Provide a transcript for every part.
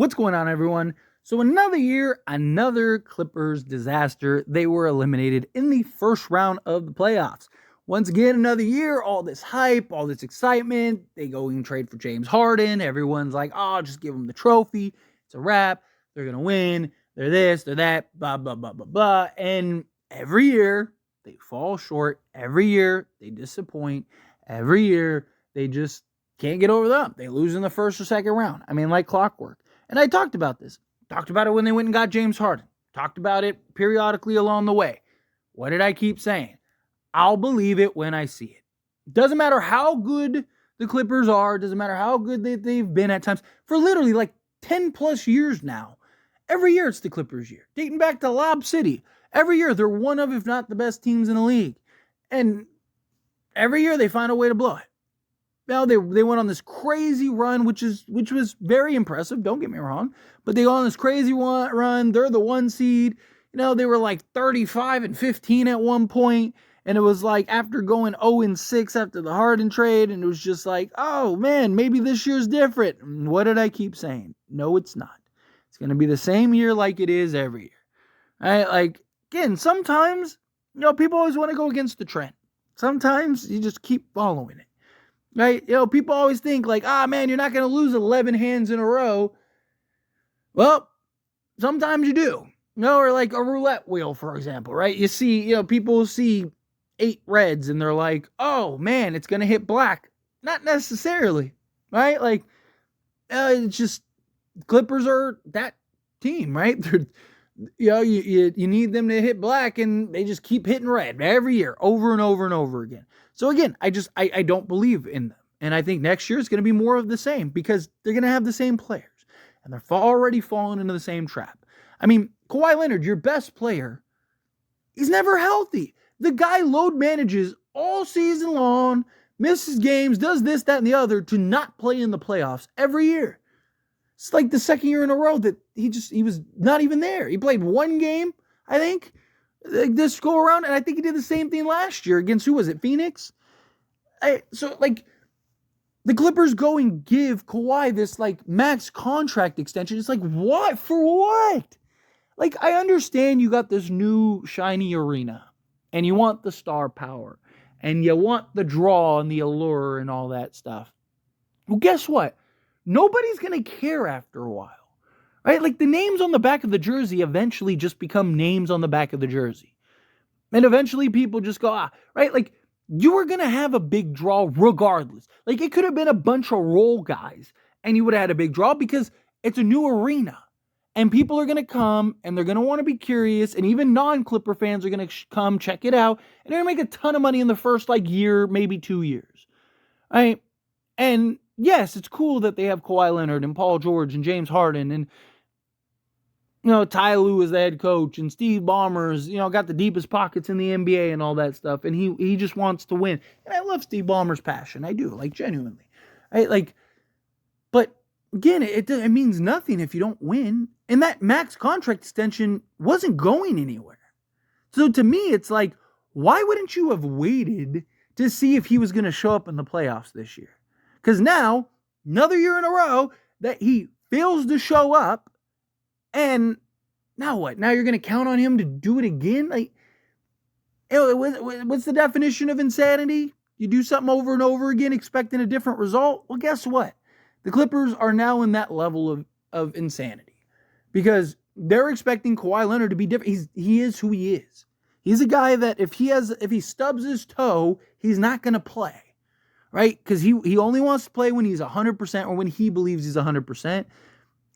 What's going on, everyone? So another year, another Clippers disaster. They were eliminated in the first round of the playoffs. Once again, another year, all this hype, all this excitement. They go and trade for James Harden. Everyone's like, oh, just give them the trophy. It's a wrap. They're going to win. They're this, they're that, blah, blah, blah, blah, blah. And every year, they fall short. Every year, they disappoint. Every year, they just can't get over the hump. They lose in the first or second round. I mean, like clockwork. And I talked about this. Talked about it when they went and got James Harden. Talked about it periodically along the way. What did I keep saying? I'll believe it when I see it. Doesn't matter how good the Clippers are. Doesn't matter how good they've been at times. For literally like 10 plus years now. Every year it's the Clippers year. Dating back to Lob City. Every year they're one of, if not the best teams in the league. And every year they find a way to blow it. Now they went on this crazy run, which was very impressive. Don't get me wrong, but they go on this crazy run. They're the 1 seed. You know, they were like 35-15 at one point, and it was like after going 0-6 after the Harden trade, and it was just like, oh man, maybe this year's different. And what did I keep saying? No, it's not. It's going to be the same year like it is every year. Right? Like again, sometimes people always want to go against the trend. Sometimes you just keep following it. Right? People always think like, man, you're not going to lose 11 hands in a row. Well, sometimes you do. Or like a roulette wheel, for example, right? You see, people see 8 reds and they're like, oh man, it's going to hit black. Not necessarily, right? Like, it's just Clippers are that team, right? You need them to hit black, and they just keep hitting red every year, over and over and over again. So again, I don't believe in them. And I think next year is going to be more of the same because they're going to have the same players. And they're already falling into the same trap. I mean, Kawhi Leonard, your best player, he's never healthy. The guy load manages all season long, misses games, does this, that, and the other to not play in the playoffs every year. It's like the second year in a row that he was not even there. He played one game, I think, this go around, and I think he did the same thing last year against, who was it, Phoenix? So the Clippers go and give Kawhi this max contract extension. It's like, what? For what? I understand you got this new shiny arena and you want the star power and you want the draw and the allure and all that stuff. Well, guess what? Nobody's going to care after a while. Right? The names on the back of the jersey eventually just become names on the back of the jersey. And eventually people just go, right? You were going to have a big draw regardless. It could have been a bunch of role guys and you would have had a big draw because it's a new arena. And people are going to come and they're going to want to be curious. And even non-Clipper fans are going to come check it out. And they're going to make a ton of money in the first year, maybe 2 years. Right? And yes, it's cool that they have Kawhi Leonard and Paul George and James Harden and Ty Lue is the head coach, and Steve Ballmer's, got the deepest pockets in the NBA and all that stuff, and he just wants to win. And I love Steve Ballmer's passion. I do, genuinely. But again, it means nothing if you don't win. And that max contract extension wasn't going anywhere. So to me, it's why wouldn't you have waited to see if he was going to show up in the playoffs this year? Because now, another year in a row that he fails to show up, and now what? Now you're going to count on him to do it again? What's the definition of insanity? You do something over and over again expecting a different result? Well, guess what? The Clippers are now in that level of insanity because they're expecting Kawhi Leonard to be different. He is who he is. He's a guy that if he stubs his toe, he's not going to play, right? Because he only wants to play when he's 100% or when he believes he's 100%.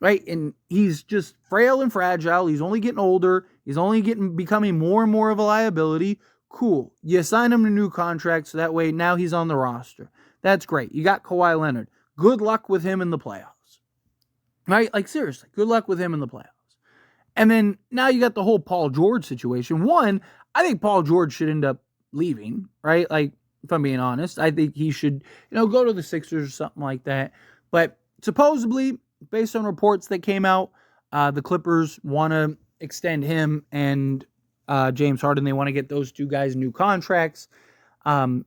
Right? And he's just frail and fragile. He's only getting older. He's only becoming more and more of a liability. Cool. You assign him to new contracts so that way now he's on the roster. That's great. You got Kawhi Leonard. Good luck with him in the playoffs. Right? Seriously, good luck with him in the playoffs. And then now you got the whole Paul George situation. One, I think Paul George should end up leaving, right? If I'm being honest, I think he should, go to the Sixers or something like that. But supposedly, based on reports that came out, the Clippers want to extend him and James Harden. They want to get those two guys new contracts. Again,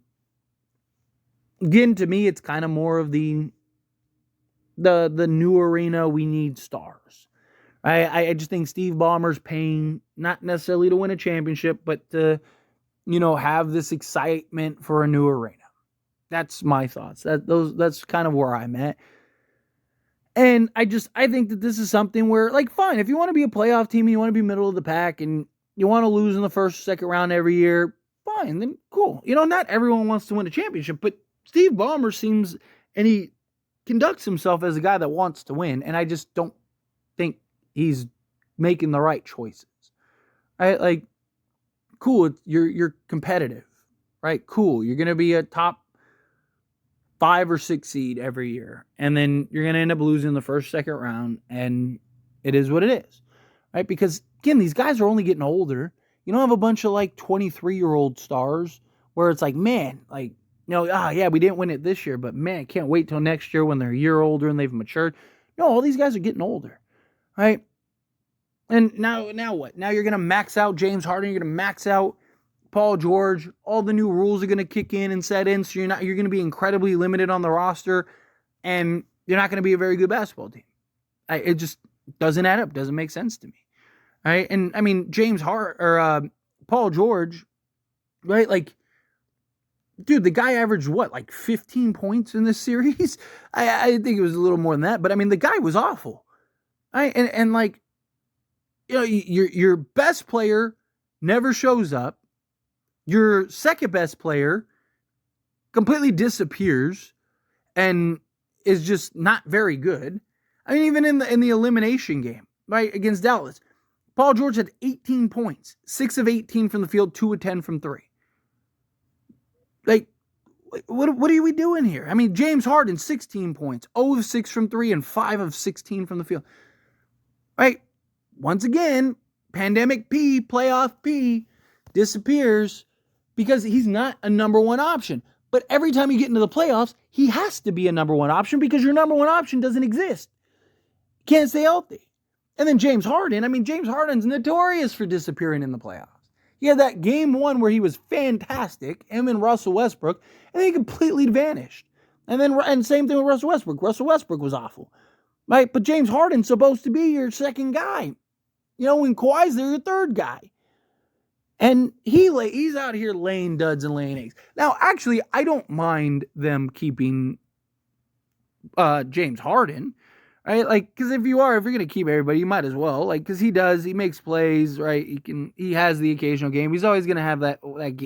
to me, it's kind of more of the the new arena, we need stars. I just think Steve Ballmer's paying not necessarily to win a championship, but to, have this excitement for a new arena. That's my thoughts. That's kind of where I'm at. And I think that this is something where, like, fine, if you want to be a playoff team and you want to be middle of the pack and you want to lose in the first or second round every year, fine, then cool. Not everyone wants to win a championship, but Steve Ballmer seems, and he conducts himself as a guy that wants to win, and I just don't think he's making the right choices. Right? Like, cool, you're competitive, right? Cool, you're going to be a top 5 or 6 seed every year, and then you're going to end up losing the first, second round, and it is what it is, right? Because, again, these guys are only getting older. You don't have a bunch of, 23-year-old stars where it's like, man, we didn't win it this year, but, man, I can't wait till next year when they're a year older and they've matured. No, all these guys are getting older, right? And now what? Now you're going to max out James Harden, you're going to max out Paul George, all the new rules are going to kick in and set in, so you're going to be incredibly limited on the roster, and you're not going to be a very good basketball team. It just doesn't add up, doesn't make sense to me. Right? And I mean, Paul George, right? Like, dude, the guy averaged what, 15 points in this series? I think it was a little more than that, but I mean, the guy was awful. Right? And your best player never shows up. Your second best player completely disappears and is just not very good. I mean, even in the elimination game, right, against Dallas, Paul George had 18 points, 6 of 18 from the field, 2 of 10 from 3. Like, what are we doing here? I mean, James Harden, 16 points, 0 of 6 from 3, and 5 of 16 from the field. Right? Once again, pandemic P, playoff P, disappears because he's not a number one option. But every time you get into the playoffs, he has to be a number one option because your number one option doesn't exist. Can't stay healthy. And then James Harden's notorious for disappearing in the playoffs. He had that game 1 where he was fantastic, him and Russell Westbrook, and then he completely vanished. And same thing with Russell Westbrook. Russell Westbrook was awful. Right? But James Harden's supposed to be your second guy. When Kawhi's there, your third guy. And he's out here laying duds and laying eggs. Now, actually, I don't mind them keeping James Harden, right? Like, because if you're going to keep everybody, you might as well. Like, because he makes plays, right? He has the occasional game. He's always going to have that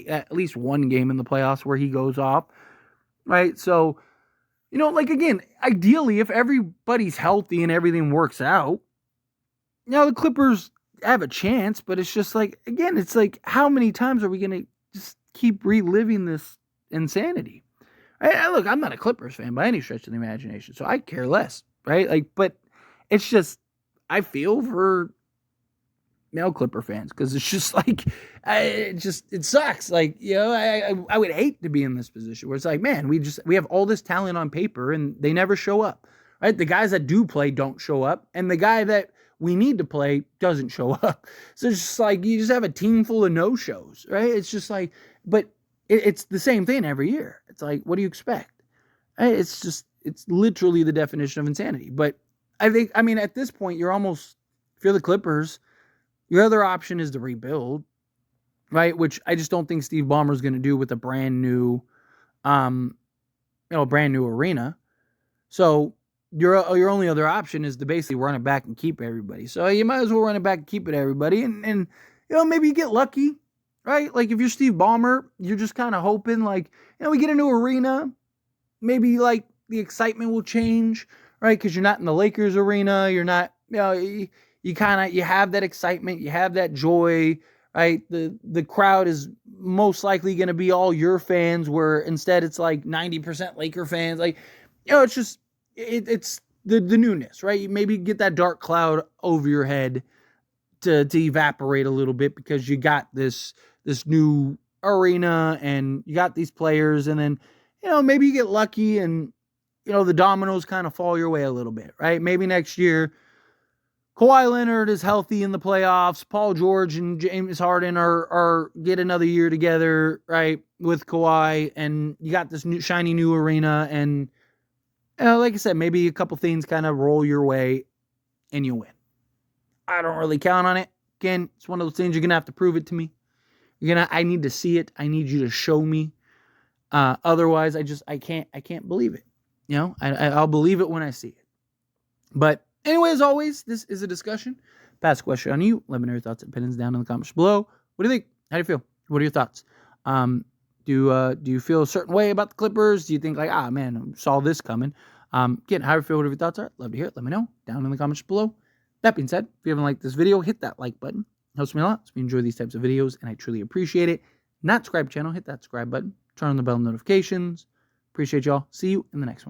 at least one game in the playoffs where he goes off, right? So, again, ideally, if everybody's healthy and everything works out, the Clippers have a chance, but it's just like, again, it's like, how many times are we going to just keep reliving this insanity? Look, I'm not a Clippers fan by any stretch of the imagination, so I care less, right? Like, but it's just, I feel for Clipper fans, because it's just like, it sucks. Like, I would hate to be in this position where it's like, man, we have all this talent on paper and they never show up, right? The guys that do play don't show up, and the guy that we need to play doesn't show up. So it's just like, you just have a team full of no-shows, right? It's just like, but it's the same thing every year. It's like, what do you expect? It's literally the definition of insanity. But I mean, at this point, if you're the Clippers, your other option is to rebuild, right? Which I just don't think Steve Ballmer is going to do with a brand new arena. So your only other option is to basically run it back and keep everybody. So you might as well run it back and keep it everybody. And maybe you get lucky, right? Like, if you're Steve Ballmer, you're just kind of hoping, like, we get a new arena. Maybe, like, the excitement will change, right? Because you're not in the Lakers arena. You're not, you have that excitement. You have that joy, right? The crowd is most likely going to be all your fans, where instead it's like 90% Laker fans. Like, it's just, it's the newness, right? You maybe get that dark cloud over your head to evaporate a little bit, because you got this new arena and you got these players, and then, maybe you get lucky and, the dominoes kind of fall your way a little bit, right? Maybe next year, Kawhi Leonard is healthy in the playoffs. Paul George and James Harden are get another year together, right, with Kawhi, and you got this new shiny new arena, and like I said, maybe a couple things kind of roll your way and you win. I don't really count on it. Again, it's one of those things you're gonna have to prove it to me. I need to see it. I need you to show me. Otherwise, I can't believe it. I'll believe it when I see it. But anyway, as always, this is a discussion. Pass a question on you. Let me know your thoughts and opinions down in the comments below. What do you think? How do you feel? What are your thoughts? Do you feel a certain way about the Clippers? Do you think like, man, I saw this coming? Again, how do you feel? Whatever your thoughts are, love to hear it. Let me know down in the comments below. That being said, if you haven't liked this video, hit that like button. It helps me a lot. So we enjoy these types of videos, and I truly appreciate it. Not subscribe channel, hit that subscribe button. Turn on the bell notifications. Appreciate y'all. See you in the next one.